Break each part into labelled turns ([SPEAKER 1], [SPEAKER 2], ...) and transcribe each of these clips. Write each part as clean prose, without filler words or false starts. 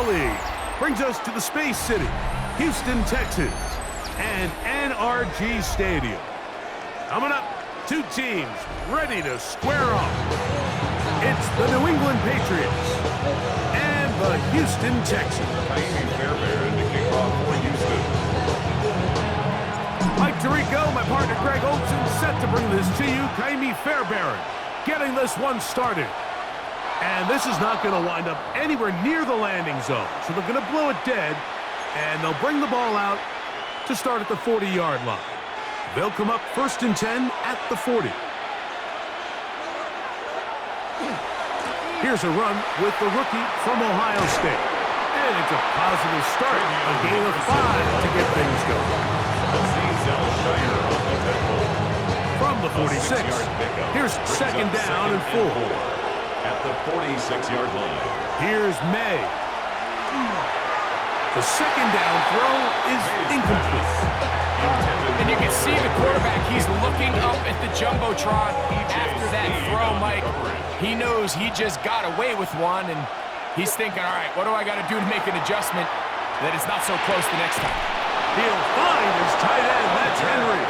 [SPEAKER 1] League brings us to the Space City, Houston, Texas, and NRG Stadium. Coming up, two teams ready to square off. It's the New England Patriots and the Houston Texans.
[SPEAKER 2] To kick off for Houston.
[SPEAKER 1] Mike Tirico, my partner Greg Olson, set to bring this to you. Kaimi Fairbairn getting this one started. And this is not going to wind up anywhere near the landing zone. So they're going to blow it dead, and they'll bring the ball out to start at the 40-yard line. They'll come up 1st and 10 at the 40. Here's a run with the rookie from Ohio State. And it's a positive start, a gain of 5 to get things going. From the 46, here's 2nd down and 4.
[SPEAKER 2] At the 46-yard line.
[SPEAKER 1] Here's May. The 2nd down throw is incomplete.
[SPEAKER 3] And you can see the quarterback, he's looking up at the Jumbotron after that throw, Mike. He knows he just got away with one, and he's thinking, all right, what do I got to do to make an adjustment that it's not so close the next time?
[SPEAKER 1] He'll find his tight end, that's Henry.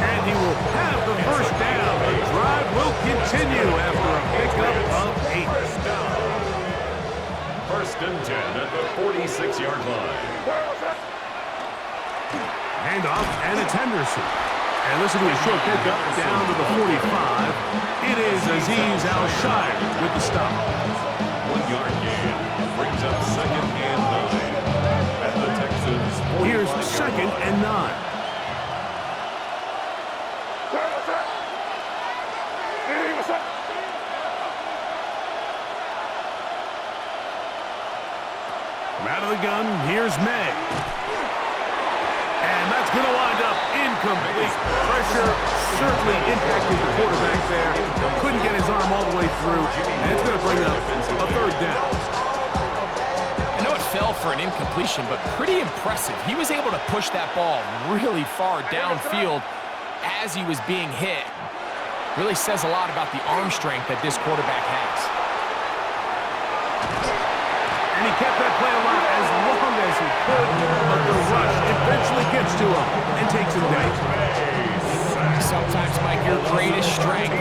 [SPEAKER 1] And he will have the 1st down. The drive will continue after a pickup of 8.
[SPEAKER 2] 1st and 10 at the 46-yard line.
[SPEAKER 1] Handoff, and it's Henderson. And this will be a short pickup down to the 45. It is Azeez Al-Shire with the stop.
[SPEAKER 2] 1-yard gain brings up 2nd and 9 at the Texans.
[SPEAKER 1] Here's 2nd and 9. Out of the gun, here's May. And that's going to wind up incomplete. Pressure certainly impacted the quarterback there. Couldn't get his arm all the way through, and it's going to bring up a 3rd down.
[SPEAKER 3] I know it fell for an incompletion, but pretty impressive. He was able to push that ball really far downfield as he was being hit. Really says a lot about the arm strength that this quarterback has.
[SPEAKER 1] And he kept that play alive as long as he could, but the rush eventually gets to him and takes him down.
[SPEAKER 3] Sometimes, Mike, your greatest strength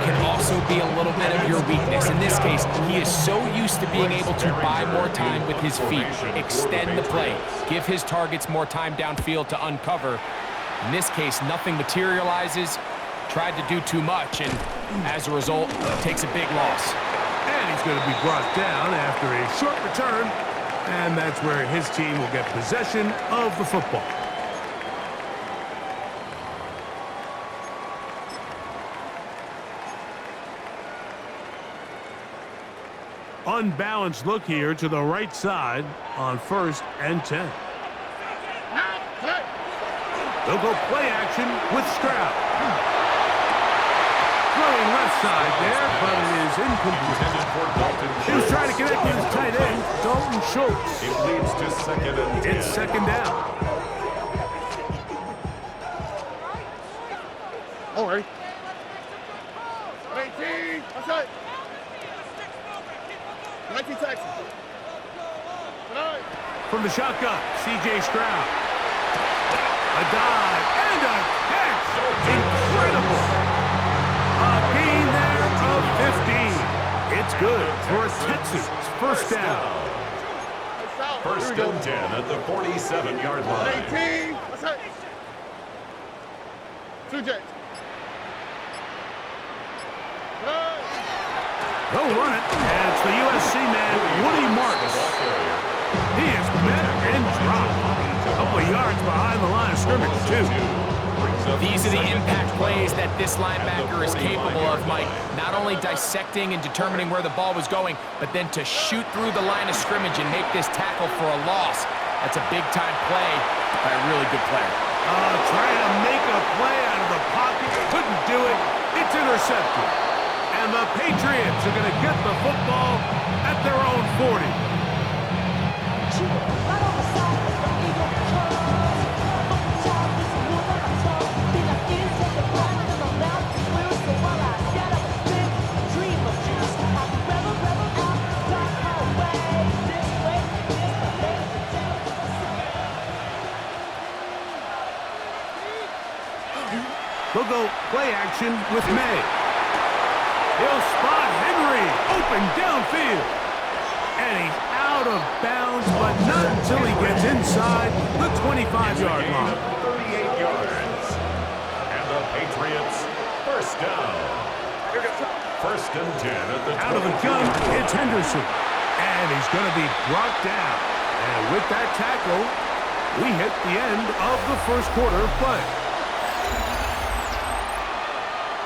[SPEAKER 3] can also be a little bit of your weakness. In this case, he is so used to being able to buy more time with his feet, extend the play, give his targets more time downfield to uncover. In this case, nothing materializes, tried to do too much, and as a result, takes a big loss.
[SPEAKER 1] And he's going to be brought down after a short return, and that's where his team will get possession of the football. Unbalanced look here to the right side on 1st and 10. They'll go play action with Stroud. Throwing left side there, but it is incomplete. He was trying to connect with his tight end, Dalton Schultz.
[SPEAKER 2] It leads to 2nd and 10.
[SPEAKER 1] It's 2nd down.
[SPEAKER 4] All right. 18, outside. 19 Texas.
[SPEAKER 1] From the shotgun, C.J. Stroud. A dive and a catch. Incredible. A gain there of 15. It's good for a Texans 1st down.
[SPEAKER 2] 1st and 10 at the 47-yard line.
[SPEAKER 4] 18, outside. 2 J's.
[SPEAKER 1] They'll run it, and it's the USC man, Woody Marks. He is met and dropped. A couple of yards behind the line of scrimmage, too.
[SPEAKER 3] These are the impact plays that this linebacker is capable of, Mike. Not only dissecting and determining where the ball was going, but then to shoot through the line of scrimmage and make this tackle for a loss. That's a big-time play by a really good player.
[SPEAKER 1] Trying to make a play out of the pocket. Couldn't do it. It's intercepted. And the Patriots are going to get the football at their own 40. They'll go play action with May. He'll spot Henry open downfield. And he's out of bounds, but not until he gets inside the 25-yard line.
[SPEAKER 2] 38 yards. And the Patriots first down. First and 10 at the
[SPEAKER 1] out of the gun, it's Henderson. And he's going to be brought down. And with that tackle, we hit the end of the first quarter of play.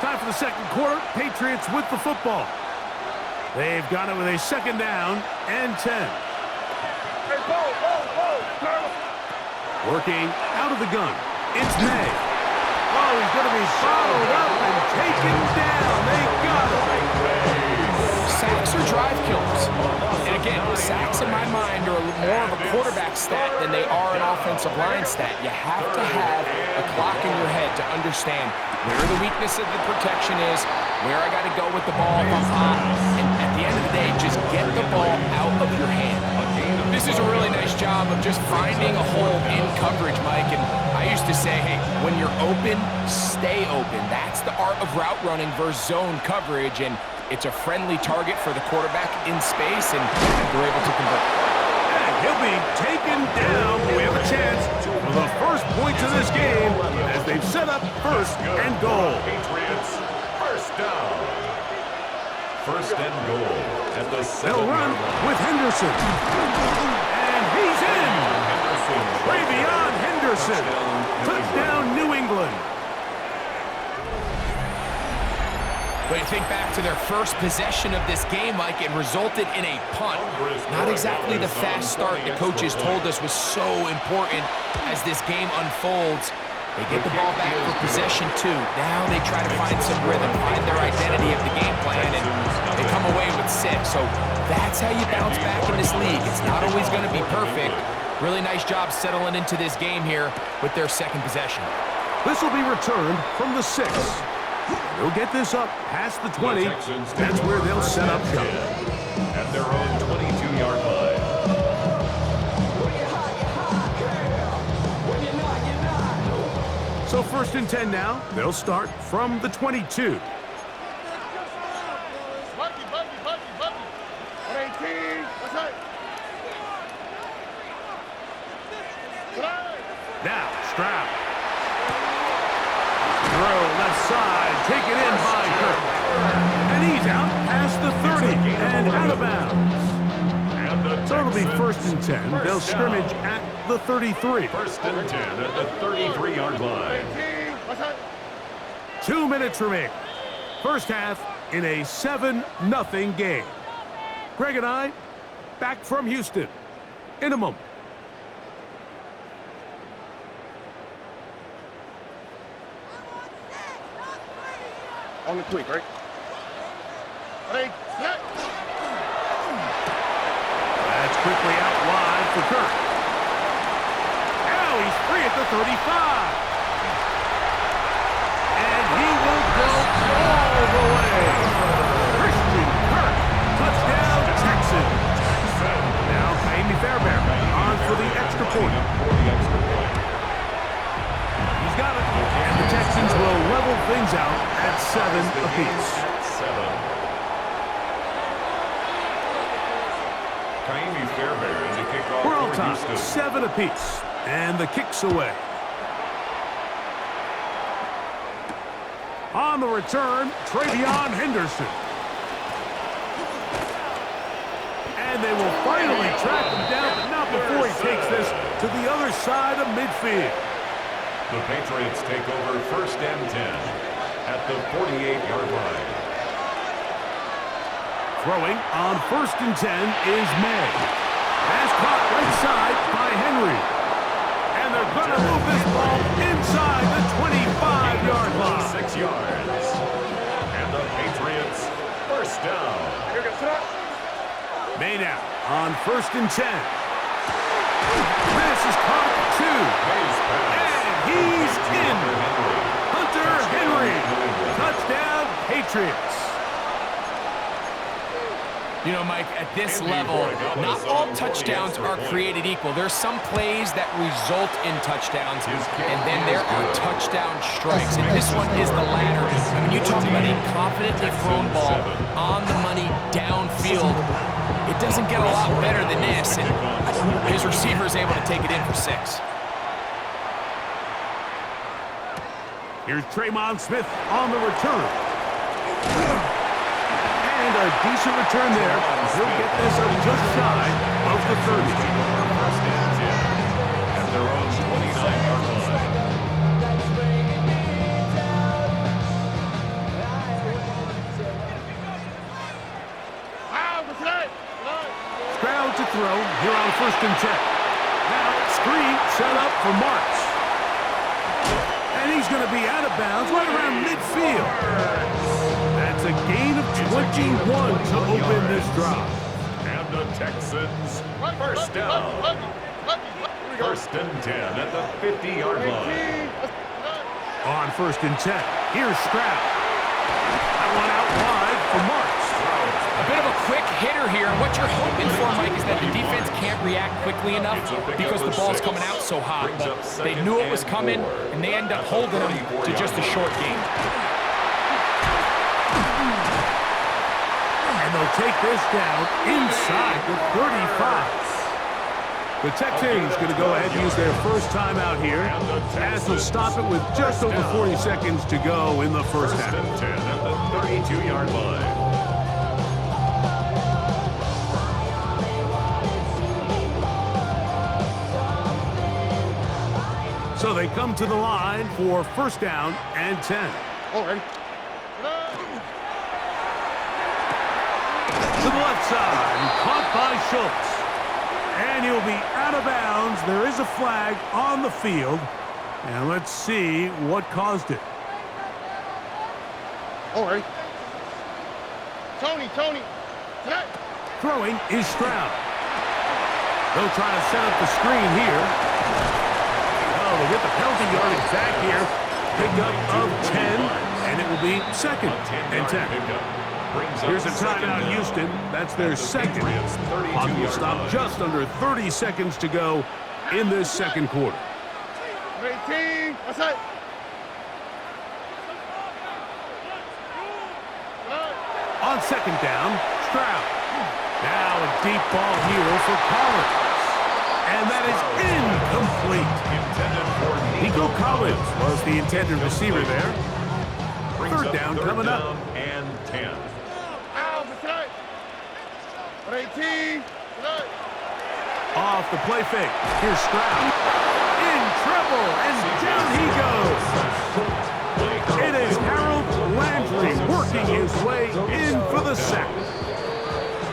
[SPEAKER 1] Time for the second quarter. Patriots with the football. They've got it with a second down and 10. Working out of the gun. It's May. Oh, he's going to be followed up and taken down. They got him.
[SPEAKER 3] Sacks are drive killers. And again, sacks in my mind are more of a quarterback stat than they are an offensive line stat. You have to have a clock in your head to understand where the weakness of the protection is, where I got to go with the ball if I'm hot, and at the end of the day, just get the ball out of your hand. This is a really nice job of just finding a hole in coverage, Mike, and I used to say, hey, when you're open, stay open. That's the art of route running versus zone coverage, and it's a friendly target for the quarterback in space, and they're able to convert.
[SPEAKER 1] And he'll be taken down. We have a chance for the first points of this game as they've set up first and goal.
[SPEAKER 2] Patriots first down. First and goal at the 7-yard
[SPEAKER 1] They'll run
[SPEAKER 2] line.
[SPEAKER 1] with Henderson. And he's in. Travion Henderson. Touchdown, New England.
[SPEAKER 3] When you think back to their first possession of this game, Mike, it resulted in a punt. Not exactly the fast start the coaches told us was so important as this game unfolds. They get the ball back for possession two. Now they try to find some rhythm, find their identity of the game plan, and they come away with 6. So that's how you bounce back in this league. It's not always going to be perfect. Really nice job settling into this game here with their second possession.
[SPEAKER 1] This will be returned from the 6. They'll get this up past the 20. That's where they'll set up shop.
[SPEAKER 2] At their own 22-yard line.
[SPEAKER 1] So first and 10 now. They'll start from the 22.
[SPEAKER 4] Bucky. 118. That's right.
[SPEAKER 1] Now, Stroud. Throw left side, taken in by Kirk. And he's out past the 30 and out of bounds. So it'll be first and 10. They'll scrimmage at the 33.
[SPEAKER 2] First and 10 at the 33-yard line.
[SPEAKER 1] 2 minutes remaining. First half in a 7-0 game. Greg and I back from Houston in a moment.
[SPEAKER 4] On the quick, right? Hey,
[SPEAKER 1] That's quickly out wide for Kirk. Now he's free at the 35. And he will go all the way. Christian Kirk, touchdown Texans. Now Miami Fairbairn on for the extra point. He's got it. And the Texans will level things out at 7 apiece.
[SPEAKER 2] 7. Miami Fairbairn to kick off
[SPEAKER 1] We're on
[SPEAKER 2] for
[SPEAKER 1] top,
[SPEAKER 2] Houston.
[SPEAKER 1] 7 apiece. And the kick's away. On the return, Travion Henderson. And they will finally track him down, but not before he takes this to the other side of midfield.
[SPEAKER 2] The Patriots take over first and 10 at the 48-yard line.
[SPEAKER 1] Throwing on first and 10 is May. Pass caught right side by Henry. And they're going to move this ball inside the 25-yard line.
[SPEAKER 2] 6 yards. And the Patriots first down.
[SPEAKER 1] May now on first and 10. This is caught 2.
[SPEAKER 2] Hayes pass.
[SPEAKER 1] And he's in.
[SPEAKER 2] Hunter
[SPEAKER 1] Hunter
[SPEAKER 2] Henry.
[SPEAKER 1] Henry. Touchdown, Patriots.
[SPEAKER 3] You know, Mike, at this level, not all touchdowns are created equal. There's some plays that result in touchdowns, and then there are touchdown strikes. And this one is the latter. I mean, you talk about a confidently thrown ball on the money downfield. It doesn't get a lot better than this, and his receiver is able to take it in for 6.
[SPEAKER 1] Here's Tremont Smith on the return. And a decent return there. He'll get this up just shy of the 30.
[SPEAKER 2] First and 10 at their own 29-yard line.
[SPEAKER 1] Stroud to throw here on 1st and 10. Now, screen set up for Marks. And he's going to be out of bounds right around midfield. That's a gain of 21 to open this drive.
[SPEAKER 2] And the Texans, first down. 1st and 10 at the 50-yard line.
[SPEAKER 1] On 1st and 10, here's Stroud. That one out wide for Marks.
[SPEAKER 3] A bit of a quick hitter here. What you're hoping for, Mike, is that the defense can't react quickly enough because the ball's coming out so hot. But they knew it was coming, and they end up holding them to just a short game.
[SPEAKER 1] And they'll take this down inside the 35. The Texans going to go ahead and use their first timeout here, as they'll stop it with just over 40 seconds to go in the first half.
[SPEAKER 2] 1st and 10 at the 32-yard line.
[SPEAKER 1] So they come to the line for 1st down and 10.
[SPEAKER 4] All right.
[SPEAKER 1] To the left side, caught by Schultz. And he'll be out of bounds. There is a flag on the field. And let's see what caused it.
[SPEAKER 4] All right. Tony. Tonight.
[SPEAKER 1] Throwing is Stroud. They'll try to set up the screen here. Oh, they get the penalty yardage back here. Pickup of 10, and it will be 2nd and 10. Here's a timeout, Houston. That's their second. Clock will stop just under 30 seconds to go in this second quarter.
[SPEAKER 4] 18. That's it.
[SPEAKER 1] On 2nd down, Stroud. Now a deep ball here for Collins. And that is incomplete. Nico Collins was the intended receiver there. 3rd down coming up.
[SPEAKER 2] And 10.
[SPEAKER 4] 18.
[SPEAKER 1] Off the play fake. Here's Stroud. In trouble, and down he goes. It is Harold Landry working his way in for the sack.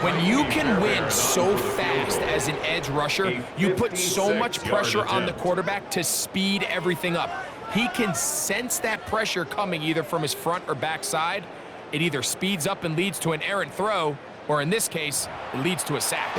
[SPEAKER 3] When you can win so fast as an edge rusher, you put so much pressure on the quarterback to speed everything up. He can sense that pressure coming either from his front or back side. It either speeds up and leads to an errant throw, or in this case, it leads to a sack.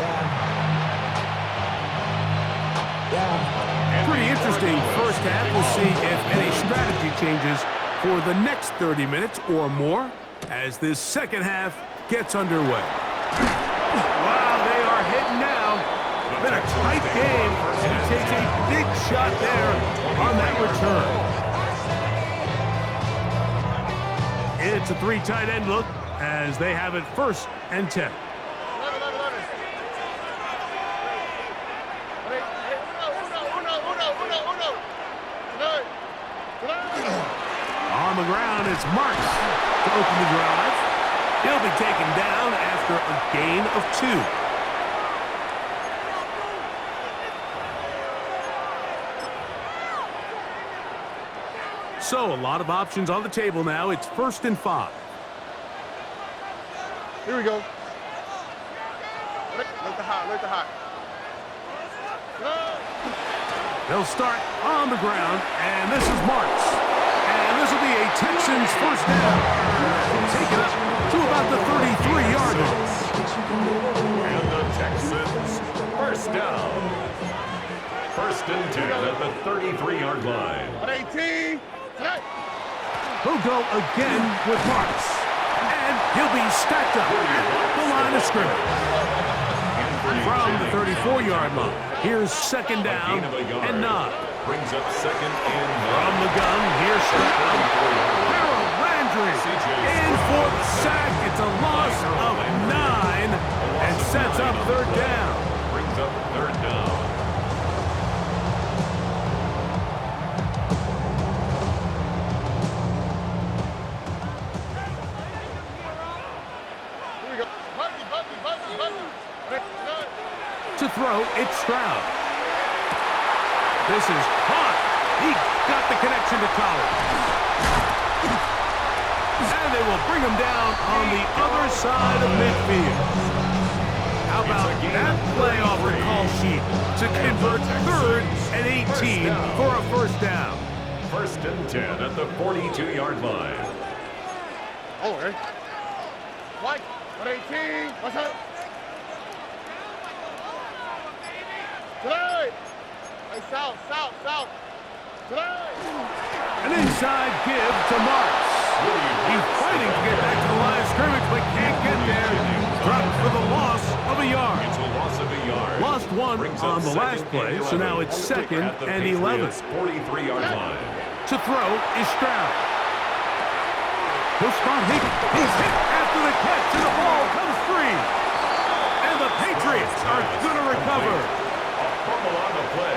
[SPEAKER 1] Pretty interesting first half. We'll see if any strategy changes for the next 30 minutes or more as this second half gets underway. Wow, they are hitting now. Been a tight game, and he takes a big shot there on that return. It's a 3 tight end look as they have it 1st and 10. On the ground, it's Marks to open the drive. He'll be taken down after a gain of 2. So a lot of options on the table now. It's 1st and 5.
[SPEAKER 4] Here we go. Let the hot.
[SPEAKER 1] They'll start on the ground, and this is Marks. And this will be a Texans 1st down. Take it up to about the 33-yard line.
[SPEAKER 2] And the Texans, 1st down. 1st and 10 at the 33-yard line.
[SPEAKER 4] 18.
[SPEAKER 1] He'll go again with Marks. And he'll be stacked up at the line of scrimmage. From the 34-yard line, here's second down and 9.
[SPEAKER 2] Brings up second and 9.
[SPEAKER 1] From the gun, here's Stroud. Harold Landry in for the sack. It's a loss of 9 and sets up third down.
[SPEAKER 2] Brings up third down.
[SPEAKER 1] To throw, it's Stroud. This is caught. He got the connection to Collins. And they will bring him down on the other side of midfield. How about that play off the call sheet to convert 3rd and 18 for a first down?
[SPEAKER 2] First and 10 at the 42-yard line.
[SPEAKER 4] Oh, okay. Mike, 18. What's up? Today. Hey, south. Today.
[SPEAKER 1] An inside give to Marks. He's fighting to get back to the line of scrimmage, but can't get there. Dropped for the loss of a yard.
[SPEAKER 2] It's a loss of a yard.
[SPEAKER 1] Lost one on the last play, so now it's second and 11.
[SPEAKER 2] 43-yard line.
[SPEAKER 1] To throw is Stroud. He'll spot Higgins. He's hit after the catch, and the ball comes free. And the Patriots are going to recover.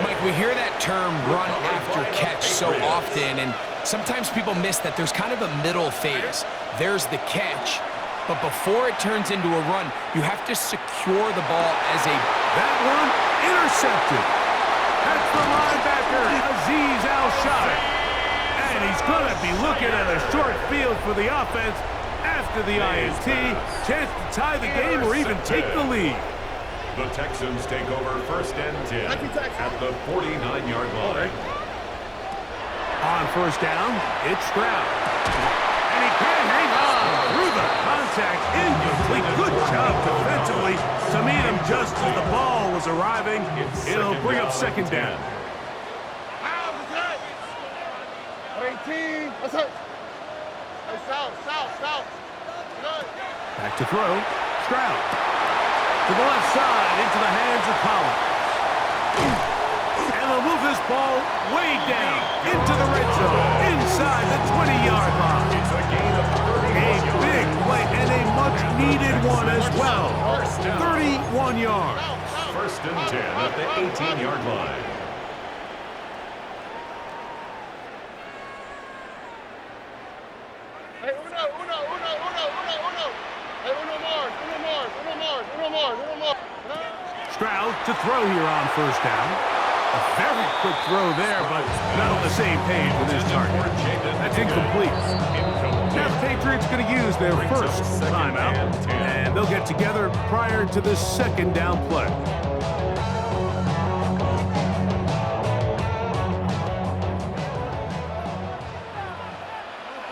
[SPEAKER 3] Mike, we hear that term run after catch so often, and sometimes people miss that there's kind of a middle phase. There's the catch, but before it turns into a run, you have to secure the ball as a...
[SPEAKER 1] That one intercepted. That's the linebacker, Azeez Al-Shai. And he's going to be looking at a short field for the offense after the INT. Chance to tie the game or even take the lead.
[SPEAKER 2] The Texans take over first and 10 at the 49-yard line.
[SPEAKER 1] On first down, it's Stroud. And he can't hang on through the contact. Incomplete. Good job defensively to meet him just as the ball was arriving. It'll bring up second down.
[SPEAKER 4] 18. What's up? Hey, south.
[SPEAKER 1] Back to throw. Stroud. To the left side, into the hands of Collins. And they'll move this ball way down into the red zone, inside the 20-yard line.
[SPEAKER 2] It's a gain of 30.
[SPEAKER 1] A big play and a much-needed one as well. 31 yards.
[SPEAKER 2] First and 10 at the 18-yard line.
[SPEAKER 4] Hey, uno. Hey, uno more.
[SPEAKER 1] Stroud to throw here on first down. A very quick throw there, but not on the same page with his target. That's incomplete. Now the Patriots going to use their first timeout, and they'll get together prior to the second down play.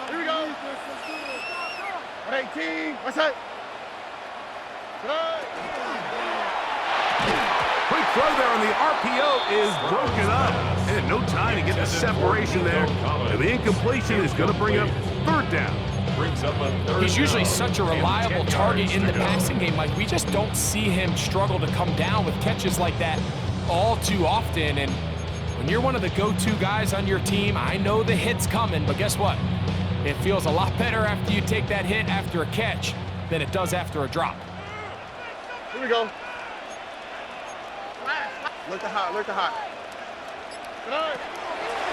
[SPEAKER 4] Here we go. 18. What's that?
[SPEAKER 1] Quick throw there on the RPO is broken up. And no time to get the separation there. And the incompletion is going to bring up third down.
[SPEAKER 3] He's usually such a reliable target in the passing game. Like, we just don't see him struggle to come down with catches like that all too often. And when you're one of the go-to guys on your team, I know the hit's coming, but guess what? It feels a lot better after you take that hit after a catch than it does after a drop.
[SPEAKER 4] Here we go. Look at hot.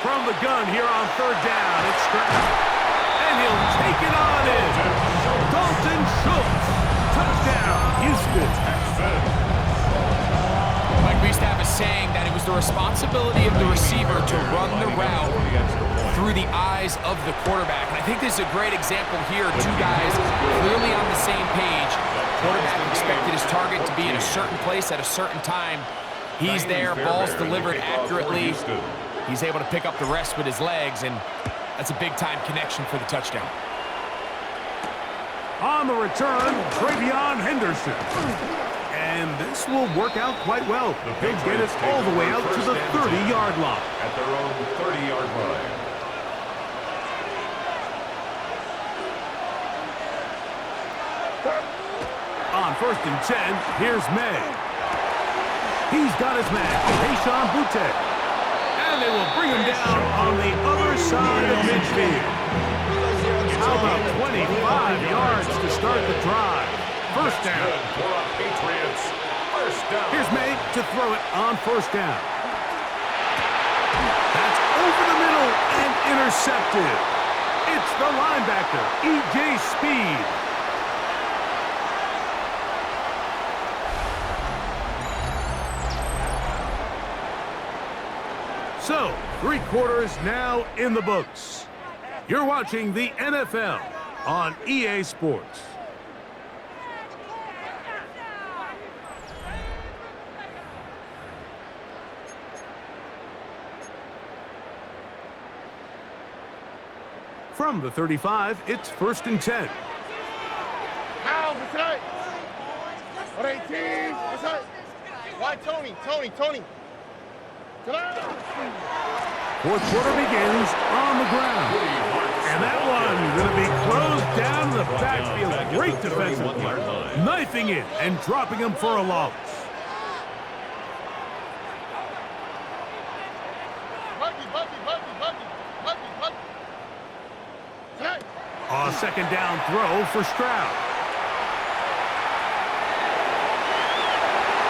[SPEAKER 1] From the gun here on third down, it's Stroud. And he'll take it on in. Dalton Schultz. Touchdown, Houston.
[SPEAKER 3] Mike, we used to have a saying that it was the responsibility of the receiver to run the route through the eyes of the quarterback. And I think this is a great example here. Two guys clearly on the same page. Quarterback expected his target to be in a certain place at a certain time. He's there, ball's delivered accurately. He's able to pick up the rest with his legs, and that's a big-time connection for the touchdown.
[SPEAKER 1] On the return, Travion Henderson. And this will work out quite well. He'll get it all the way out to the 30-yard line.
[SPEAKER 2] At their own 30-yard line.
[SPEAKER 1] first and 10, here's May. He's got his man, Hayshawn Boutte. And they will bring him down on the other side of midfield. How about 25 yards to start the drive? First down.
[SPEAKER 2] Patriots. First down.
[SPEAKER 1] Here's May to throw it on first down. That's over the middle and intercepted. It's the linebacker, E.J. Speed. So, 3 quarters now in the books. You're watching the NFL on EA Sports. From the 35, it's first and 10.
[SPEAKER 4] Why, Tony?
[SPEAKER 1] Fourth quarter begins on the ground. And that one going to be closed down in the backfield. Great defensive play. Knifing it and dropping him for a loss. A second down throw for Stroud.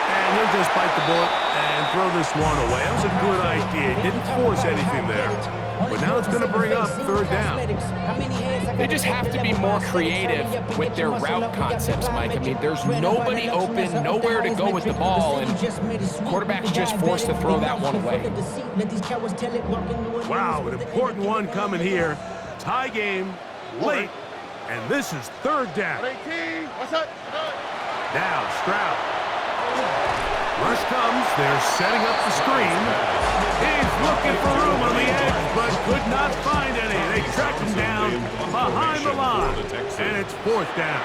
[SPEAKER 1] And he'll just bite the bullet and throw this one away. That was a good idea. He didn't force anything there. But now it's going to bring up third down.
[SPEAKER 3] They just have to be more creative with their route concepts, Mike. I mean, there's nobody open, nowhere to go with the ball, and quarterback's just forced to throw that one away.
[SPEAKER 1] Wow, an important one coming here. Tie game, late, and this is third down. Now Stroud. Rush comes, they're setting up the screen. He's looking for room on the edge, but could not find any. They track him down behind the line, and it's fourth down.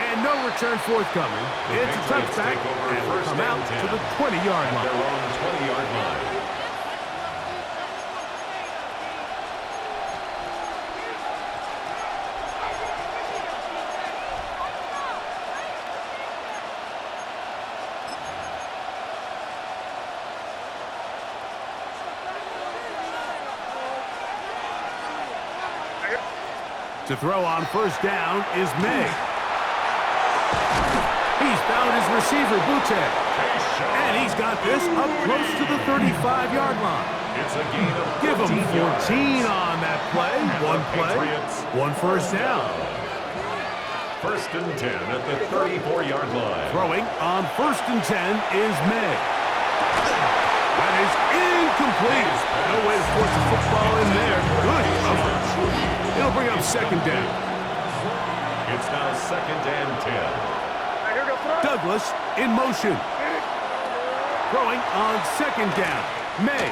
[SPEAKER 1] And no return forthcoming. It's a touchback, and will come out to the 20-yard line.
[SPEAKER 2] Their own 20-yard line.
[SPEAKER 1] To throw on first down is May. He's found his receiver, Boutte. And he's got this up close to the 35-yard line.
[SPEAKER 2] It's a gain of
[SPEAKER 1] Give him 14 on that play. One first down.
[SPEAKER 2] First and 10 at the 34-yard line.
[SPEAKER 1] Throwing on first and 10 is May. That is incomplete. No way to force the football in there. Good coverage. It'll bring up second down.
[SPEAKER 2] It's now second and 10.
[SPEAKER 1] Douglas in motion. Throwing on second down. May.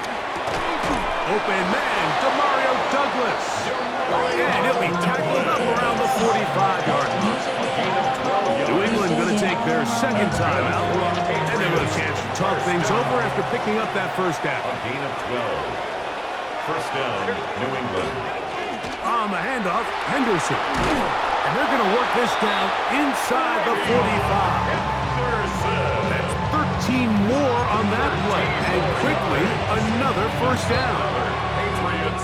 [SPEAKER 1] Open man, Demario Douglas. And he'll be tackled up around the 45-yard line. New England going to take their second time out. And they'll have a chance to talk things over after picking up that first down.
[SPEAKER 2] A gain of 12. First down, New England.
[SPEAKER 1] On the handoff, Henderson. And they're going to work this down inside the 45. That's 13 more on that play. And quickly, another first down.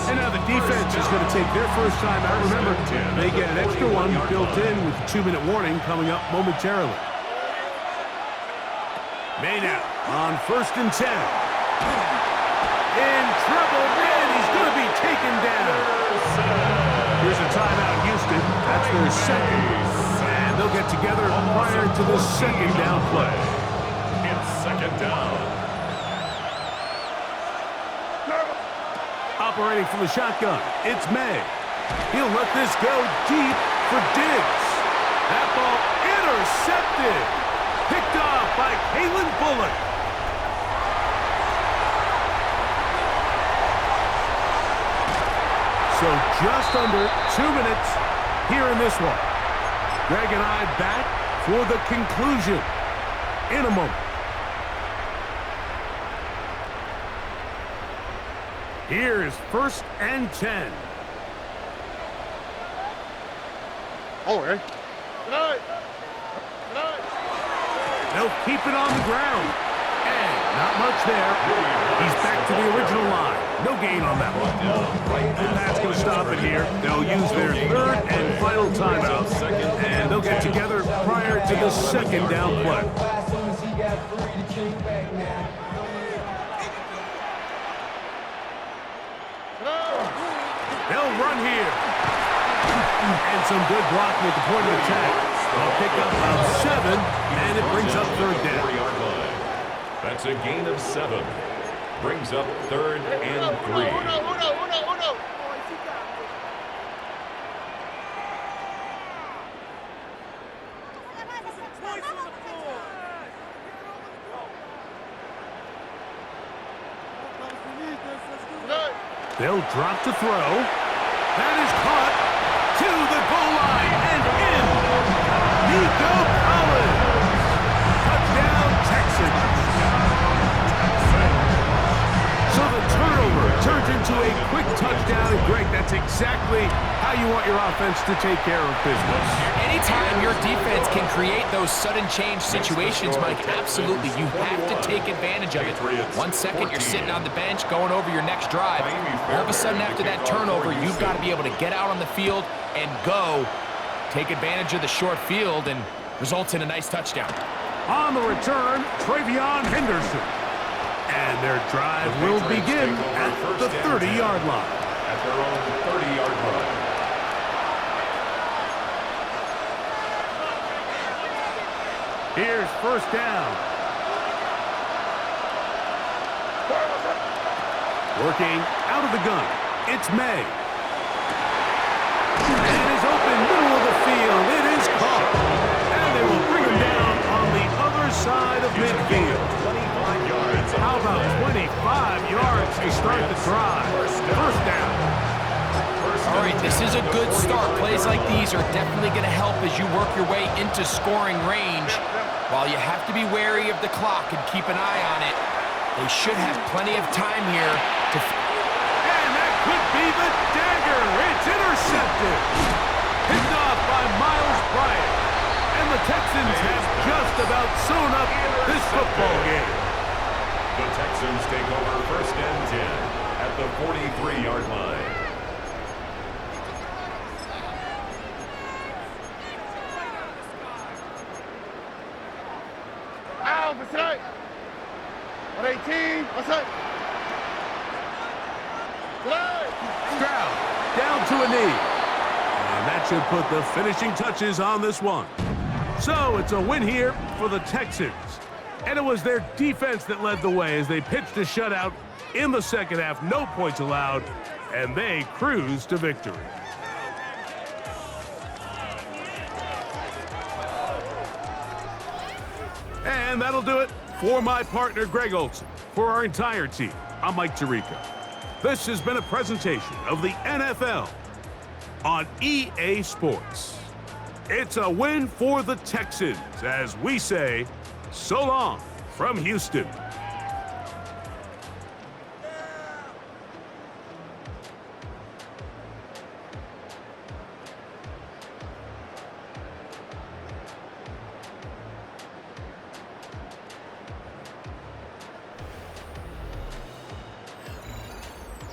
[SPEAKER 1] And now the defense is going to take their first time out. Remember, they get an extra one built in with a 2-minute warning coming up momentarily. May now on first and 10. In trouble, and he's going to be taken down. Here's a timeout, Houston. That's their second. And they'll get together prior to the second down play.
[SPEAKER 2] It's second down.
[SPEAKER 1] Operating from the shotgun, it's May. He'll let this go deep for Diggs. That ball intercepted. Picked off by Kalen Bullock. So just under 2 minutes here in this one. Greg and I back for the conclusion in a moment. Here's first and 10.
[SPEAKER 4] Oh, eh?
[SPEAKER 1] They'll keep it on the ground. And not much there. He's back to the original line. No gain on that one. And that's going to stop it here. They'll use their third and final timeout. And they'll get together prior to the second down play. They'll run here. And some good blocking at the point of attack. They'll pick up about 7, and it brings up third down.
[SPEAKER 2] That's a gain of 7. Brings up 3rd and 3.
[SPEAKER 1] They'll drop to throw. That is caught to the goal line and in. Nico Collins. Touchdown, Texans. So the turnover turns into a quick touchdown. And Greg, that's exactly how you want your offense to take care of business.
[SPEAKER 3] Anytime your defense can create those sudden change situations, Mike, absolutely, you have to take advantage of it. 1 second, you're sitting on the bench, going over your next drive. All of a sudden, after that turnover, you've got to be able to get out on the field and go. Take advantage of the short field and results in a nice touchdown.
[SPEAKER 1] On the return, Travion Henderson. And their drive will begin at the 30-yard line.
[SPEAKER 2] At their own 30-yard line.
[SPEAKER 1] Here's first down. Working out of the gun. It's May. And it is open middle of the field. It is caught. And they will bring him down on the other side of midfield. How about 25 yards to start the drive? First down.
[SPEAKER 3] All right, this is a good start. Plays like these are definitely going to help as you work your way into scoring range. While you have to be wary of the clock and keep an eye on it, they should have plenty of time here to...
[SPEAKER 1] And that could be the dagger. It's intercepted. Picked off by Miles Bryant. And the Texans have just about sewn up this football game.
[SPEAKER 2] The Texans take over first and 10 at the 43-yard line.
[SPEAKER 4] What's right? 118. What's up?
[SPEAKER 1] Stroud down to a knee. And that should put the finishing touches on this one. So it's a win here for the Texans. And it was their defense that led the way as they pitched a shutout in the second half. No points allowed. And they cruised to victory. And that'll do it for my partner, Greg Olson. For our entire team, I'm Mike Tirico. This has been a presentation of the NFL on EA Sports. It's a win for the Texans as we say, so long from Houston.